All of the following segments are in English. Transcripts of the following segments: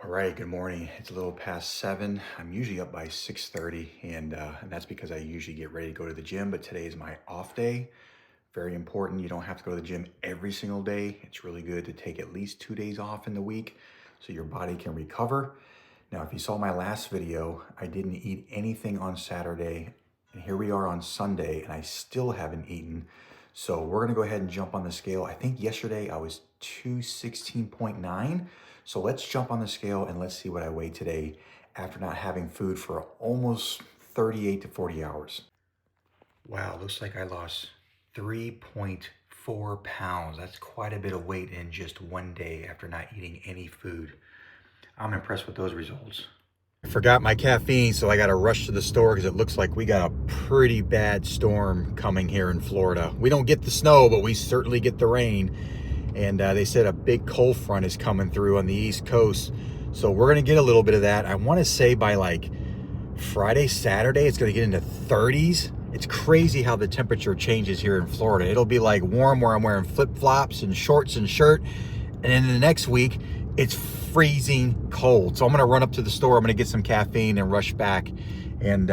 All right, good morning. It's a little past 7. I'm usually up by 6:30, and that's because I usually get ready to go to the gym, but today is my off day. Very important. You don't have to go to the gym every single day. It's really good to take at least 2 days off in the week so your body can recover. Now, if you saw my last video, I didn't eat anything on Saturday, and here we are on Sunday, and I still haven't eaten. So we're gonna go ahead and jump on the scale. I think yesterday I was 216.9. So let's jump on the scale and let's see what I weigh today after not having food for almost 38 to 40 hours. Wow, looks like I lost 3.4 pounds. That's quite a bit of weight in just one day after not eating any food. I'm impressed with those results. I forgot my caffeine, so I got to rush to the store because it looks like we got a pretty bad storm coming here in Florida. We don't get the snow, but we certainly get the rain. And they said a big cold front is coming through on the East Coast. So we're going to get a little bit of that. I want to say by like Friday, Saturday, it's going to get into 30s. It's crazy how the temperature changes here in Florida. It'll be like warm where I'm wearing flip-flops and shorts and shirt. And then the next week, it's freezing cold. So I'm going to run up to the store. I'm going to get some caffeine and rush back. And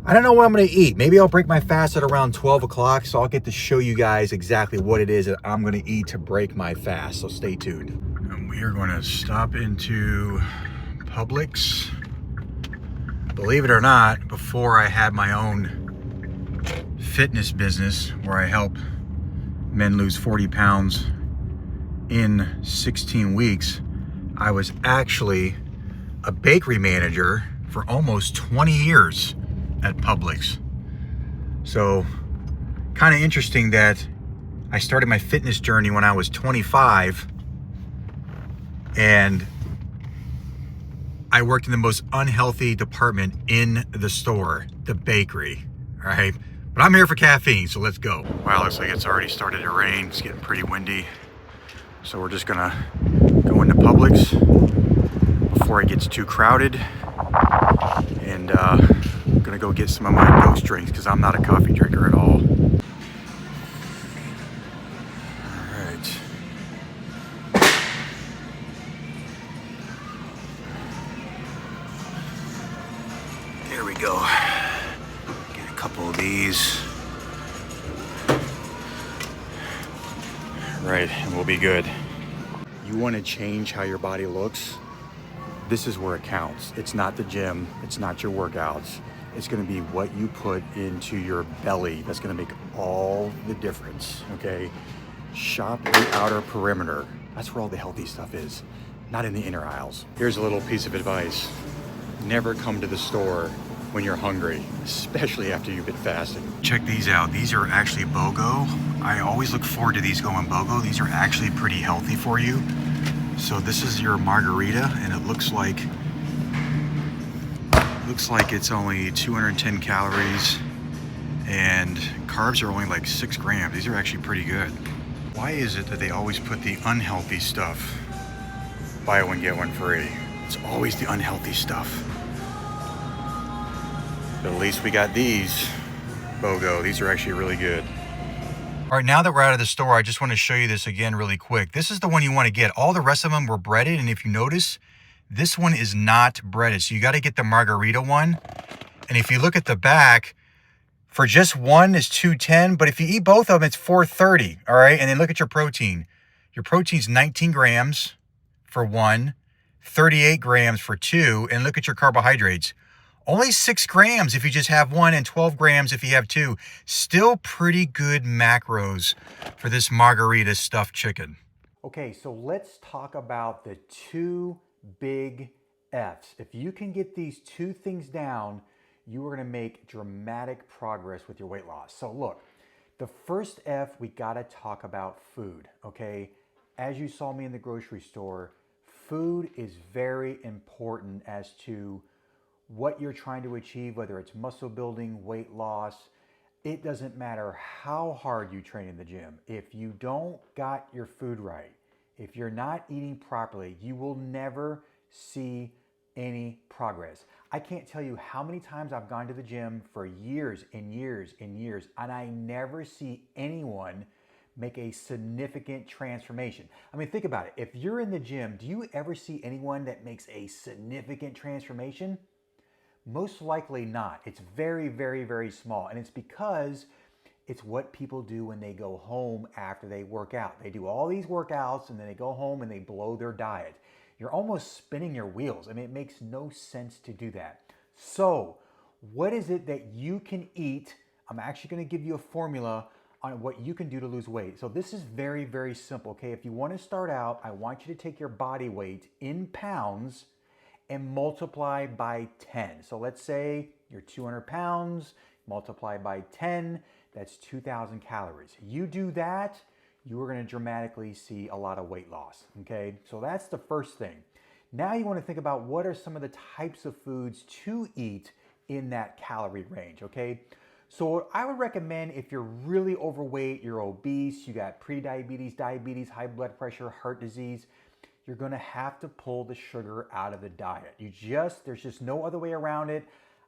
I don't know what I'm going to eat. Maybe I'll break my fast at around 12 o'clock. So I'll get to show you guys exactly what it is that I'm going to eat to break my fast. So stay tuned. And we are going to stop into Publix. Believe it or not, before I had my own fitness business where I help men lose 40 pounds in 16 weeks, I was actually a bakery manager for almost 20 years at Publix. So kind of interesting that I started my fitness journey when I was 25 and I worked in the most unhealthy department in the store, the bakery, all right? But I'm here for caffeine, so let's go. Wow, looks like it's already started to rain. It's getting pretty windy. So we're just gonna go into Publix before it gets too crowded. And I'm gonna go get some of my ghost drinks because I'm not a coffee drinker at all. All right. There we go. Get a couple of these. Right, and we'll be good. You want to change how your body looks? This is where it counts. It's not the gym, it's not your workouts. It's going to be what you put into your belly that's going to make all the difference, okay? Shop the outer perimeter. That's where all the healthy stuff is, not in the inner aisles. Here's a little piece of advice. Never come to the store when you're hungry, especially after you've been fasting. Check these out. These are actually BOGO. I always look forward to these going BOGO. These are actually pretty healthy for you. So this is your margarita, and it looks like it's only 210 calories, and carbs are only like 6 grams. These are actually pretty good. Why is it that they always put the unhealthy stuff, buy one get one free? It's always the unhealthy stuff. But at least we got these BOGO. These are actually really good. All right, now that we're out of the store, I just want to show you this again really quick. This is the one you want to get. All the rest of them were breaded, and if you notice, this one is not breaded. So you got to get the margarita one. And if you look at the back, for just one is 210, but if you eat both of them, it's 430, all right? And then look at your protein. Your protein's 19 grams for one, 38 grams for two, and look at your carbohydrates. Only 6 grams if you just have one and 12 grams if you have two. Still pretty good macros for this margarita stuffed chicken. Okay, so let's talk about the two big F's. If you can get these two things down, you are gonna make dramatic progress with your weight loss. So look, the first F, we gotta talk about food, okay? As you saw me in the grocery store, food is very important as to what you're trying to achieve, whether it's muscle building, weight loss. It doesn't matter how hard you train in the gym. If you don't got your food right, if you're not eating properly, you will never see any progress. I can't tell you how many times I've gone to the gym for years and years and years, and I never see anyone make a significant transformation. I mean, think about it. If you're in the gym, do you ever see anyone that makes a significant transformation? Most likely not. It's very, very, very small. And it's because it's what people do when they go home after they work out. They do all these workouts and then they go home and they blow their diet. You're almost spinning your wheels. I mean, it makes no sense to do that. So, what is it that you can eat? I'm actually going to give you a formula on what you can do to lose weight. So this is very, very simple, okay? If you want to start out, I want you to take your body weight in pounds and multiply by 10. So let's say you're 200 pounds, multiply by 10, that's 2,000 calories. You do that, you are going to dramatically see a lot of weight loss, okay? So that's the first thing. Now you want to think about what are some of the types of foods to eat in that calorie range, okay? So what I would recommend if you're really overweight, you're obese, you got prediabetes, diabetes, high blood pressure, heart disease, you're gonna have to pull the sugar out of the diet. There's just no other way around it.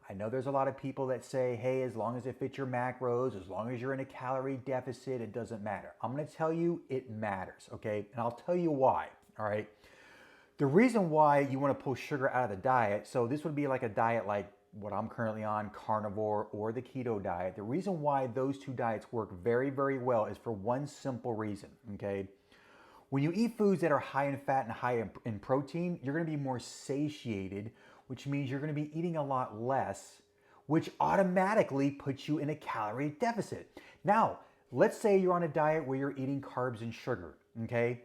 I know there's a lot of people that say, hey, as long as it fits your macros, as long as you're in a calorie deficit, it doesn't matter. I'm gonna tell you it matters, okay? And I'll tell you why, all right? The reason why you wanna pull sugar out of the diet, so this would be like a diet like what I'm currently on, carnivore or the keto diet. The reason why those two diets work very, very well is for one simple reason, okay? When you eat foods that are high in fat and high in protein, you're gonna be more satiated, which means you're gonna be eating a lot less, which automatically puts you in a calorie deficit. Now, let's say you're on a diet where you're eating carbs and sugar, okay?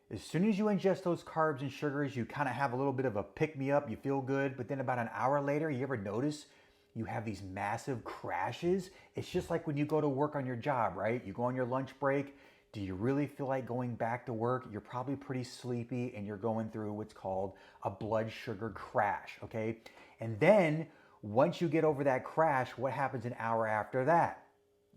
As soon as you ingest those carbs and sugars, you kind of have a little bit of a pick-me-up, you feel good, but then about an hour later, you ever notice you have these massive crashes? It's just like when you go to work on your job, right? You go on your lunch break, do you really feel like going back to work? You're probably pretty sleepy and you're going through what's called a blood sugar crash, okay? And then once you get over that crash, what happens an hour after that?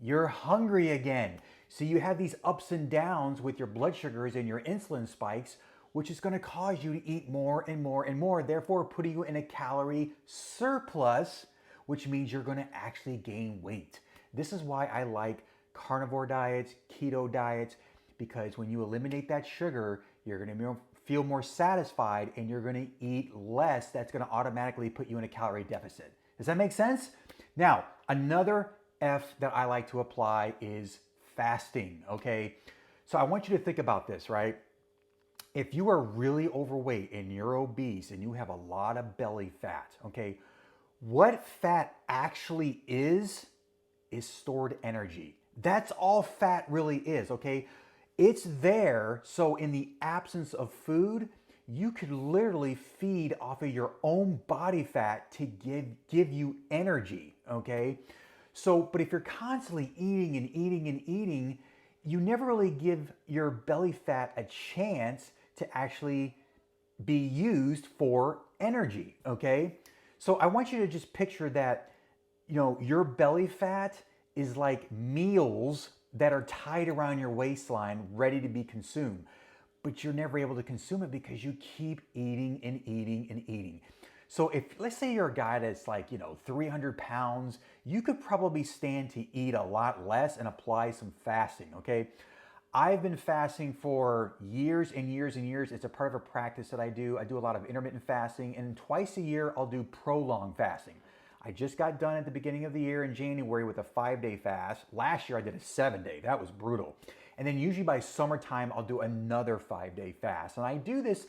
You're hungry again. So you have these ups and downs with your blood sugars and your insulin spikes, which is going to cause you to eat more and more and more, therefore putting you in a calorie surplus, which means you're going to actually gain weight. This is why I like carnivore diets, keto diets, because when you eliminate that sugar, you're going to feel more satisfied and you're going to eat less. That's going to automatically put you in a calorie deficit. Does that make sense? Now, another F that I like to apply is fasting, okay? So I want you to think about this, right? If you are really overweight and you're obese and you have a lot of belly fat, okay, what fat actually is stored energy. That's all fat really is, okay? It's there, so in the absence of food, you could literally feed off of your own body fat to give you energy, okay? So, but if you're constantly eating and eating and eating, you never really give your belly fat a chance to actually be used for energy, okay? So I want you to just picture that, your belly fat is like meals that are tied around your waistline, ready to be consumed. But you're never able to consume it because you keep eating and eating and eating. So if, let's say you're a guy that's like, 300 pounds, you could probably stand to eat a lot less and apply some fasting, okay? I've been fasting for years and years and years. It's a part of a practice that I do. I do a lot of intermittent fasting, and twice a year I'll do prolonged fasting. I just got done at the beginning of the year in January with a 5-day fast. Last year I did a 7-day. That was brutal. And then usually by summertime I'll do another 5-day fast. And I do this,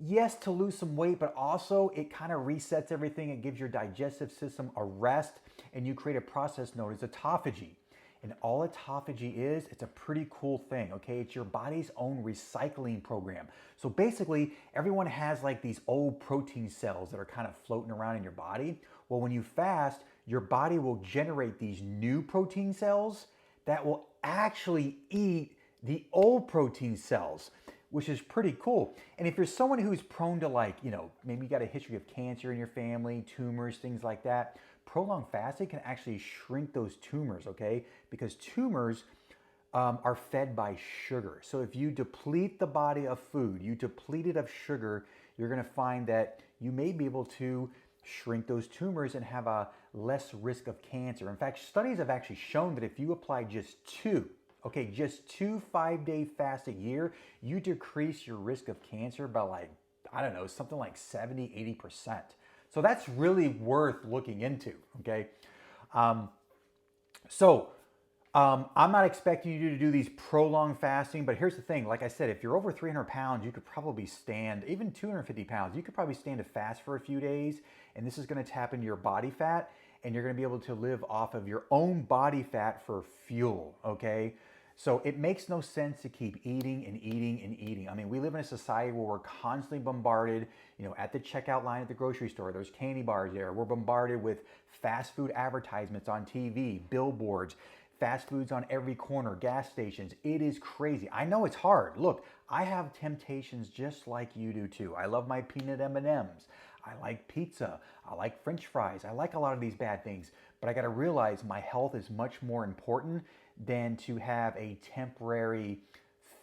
yes, to lose some weight, but also it kind of resets everything. It gives your digestive system a rest, and you create a process known as autophagy. And all autophagy is, it's a pretty cool thing, okay? It's your body's own recycling program. So basically, everyone has like these old protein cells that are kind of floating around in your body. Well, when you fast, your body will generate these new protein cells that will actually eat the old protein cells, which is pretty cool. And if you're someone who's prone to maybe you got a history of cancer in your family, tumors, things like that, prolonged fasting can actually shrink those tumors, okay? Because tumors are fed by sugar. So if you deplete the body of food, you deplete it of sugar, you're gonna find that you may be able to shrink those tumors and have a less risk of cancer. In fact, studies have actually shown that if you apply just two Okay, just 2 5-day fasts a year, you decrease your risk of cancer by like, I don't know, something like 70-80%. So that's really worth looking into, okay? Um, so I'm not expecting you to do these prolonged fasting, but here's the thing. Like I said, if you're over 300 pounds, you could probably stand, even 250 pounds, you could probably stand a fast for a few days, and this is gonna tap into your body fat, and you're gonna be able to live off of your own body fat for fuel, okay? So it makes no sense to keep eating and eating and eating. I mean, we live in a society where we're constantly bombarded, at the checkout line at the grocery store, there's candy bars there. We're bombarded with fast food advertisements on TV, billboards, fast foods on every corner, gas stations. It is crazy. I know it's hard. Look, I have temptations just like you do too. I love my peanut M&Ms. I like pizza. I like French fries. I like a lot of these bad things, but I got to realize my health is much more important than to have a temporary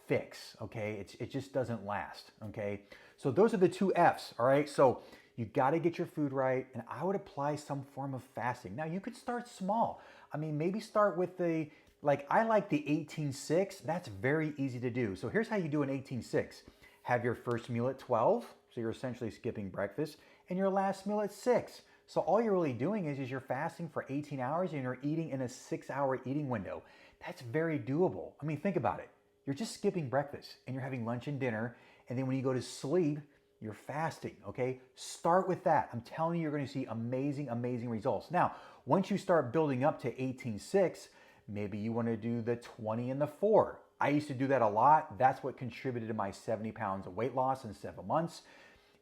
fix, okay? It just doesn't last, okay? So those are the 2 F's, all right? So you got to get your food right, and I would apply some form of fasting. Now, you could start small. I mean, maybe start with I like the 18-6. That's very easy to do. So here's how you do an 18-6. Have your first meal at 12, so you're essentially skipping breakfast, and your last meal at 6. So all you're really doing is you're fasting for 18 hours and you're eating in a 6-hour eating window. That's very doable. I mean, think about it. You're just skipping breakfast and you're having lunch and dinner, and then when you go to sleep, you're fasting, okay? Start with that. I'm telling you, you're gonna see amazing, amazing results. Now, once you start building up to 18-6, maybe you wanna do the 20 and the 4. I used to do that a lot. That's what contributed to my 70 pounds of weight loss in 7 months,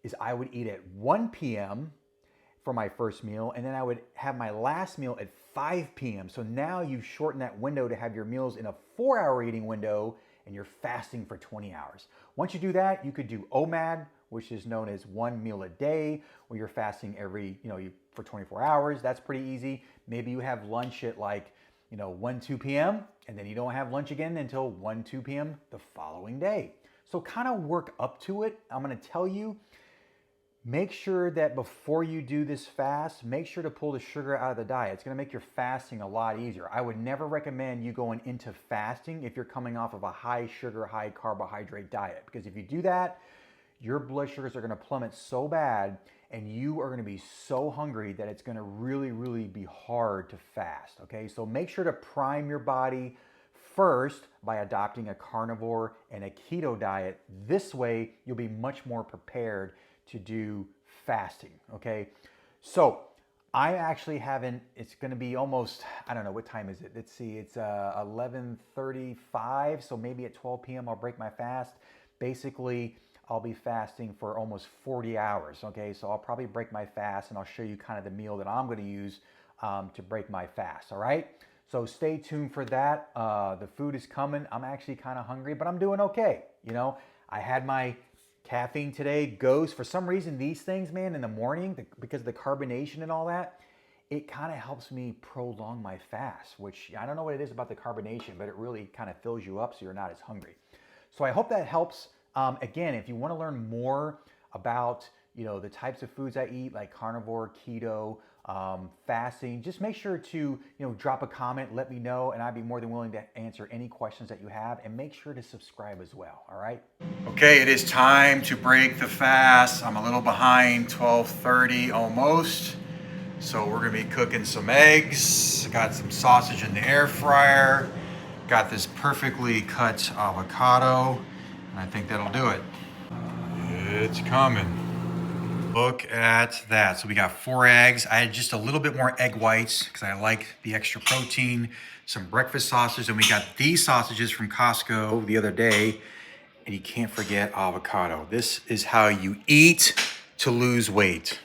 is I would eat at 1 p.m. for my first meal, and then I would have my last meal at 5 p.m. So now you've shortened that window to have your meals in a 4-hour eating window, and you're fasting for 20 hours. Once you do that, you could do OMAD, which is known as 1 meal a day, where you're fasting for 24 hours. That's pretty easy. Maybe you have lunch at 1, 2 p.m., and then you don't have lunch again until 1, 2 p.m. the following day. So kind of work up to it. I'm gonna tell you, make sure that before you do this fast, make sure to pull the sugar out of the diet. It's gonna make your fasting a lot easier. I would never recommend you going into fasting if you're coming off of a high sugar, high carbohydrate diet, because if you do that, your blood sugars are gonna plummet so bad and you are gonna be so hungry that it's gonna really, really be hard to fast, okay? So make sure to prime your body first by adopting a carnivore and a keto diet. This way, you'll be much more prepared to do fasting, okay? So I actually haven't, it's gonna be almost, I don't know, what time is it? Let's see, it's 11:35, so maybe at 12 p.m. I'll break my fast. Basically, I'll be fasting for almost 40 hours, okay? So I'll probably break my fast and I'll show you kind of the meal that I'm gonna use to break my fast, all right? So stay tuned for that. The food is coming. I'm actually kind of hungry, but I'm doing okay. I had my caffeine today. Goes, for some reason, these things, man, in the morning, because of the carbonation and all that, it kind of helps me prolong my fast, which I don't know what it is about the carbonation, but it really kind of fills you up so you're not as hungry. So I hope that helps. Again, if you want to learn more about the types of foods I eat, like carnivore, keto, fasting, just make sure to drop a comment, let me know, and I'd be more than willing to answer any questions that you have. And make sure to subscribe as well. All right. Okay, it is time to break the fast. I'm a little behind, 12:30 almost. So we're gonna be cooking some eggs. Got some sausage in the air fryer. Got this perfectly cut avocado. I think that'll do it. It's coming. Look at that. So we got 4 eggs. I had just a little bit more egg whites because I like the extra protein. Some breakfast sausage, and we got these sausages from Costco the other day. And you can't forget avocado. This is how you eat to lose weight.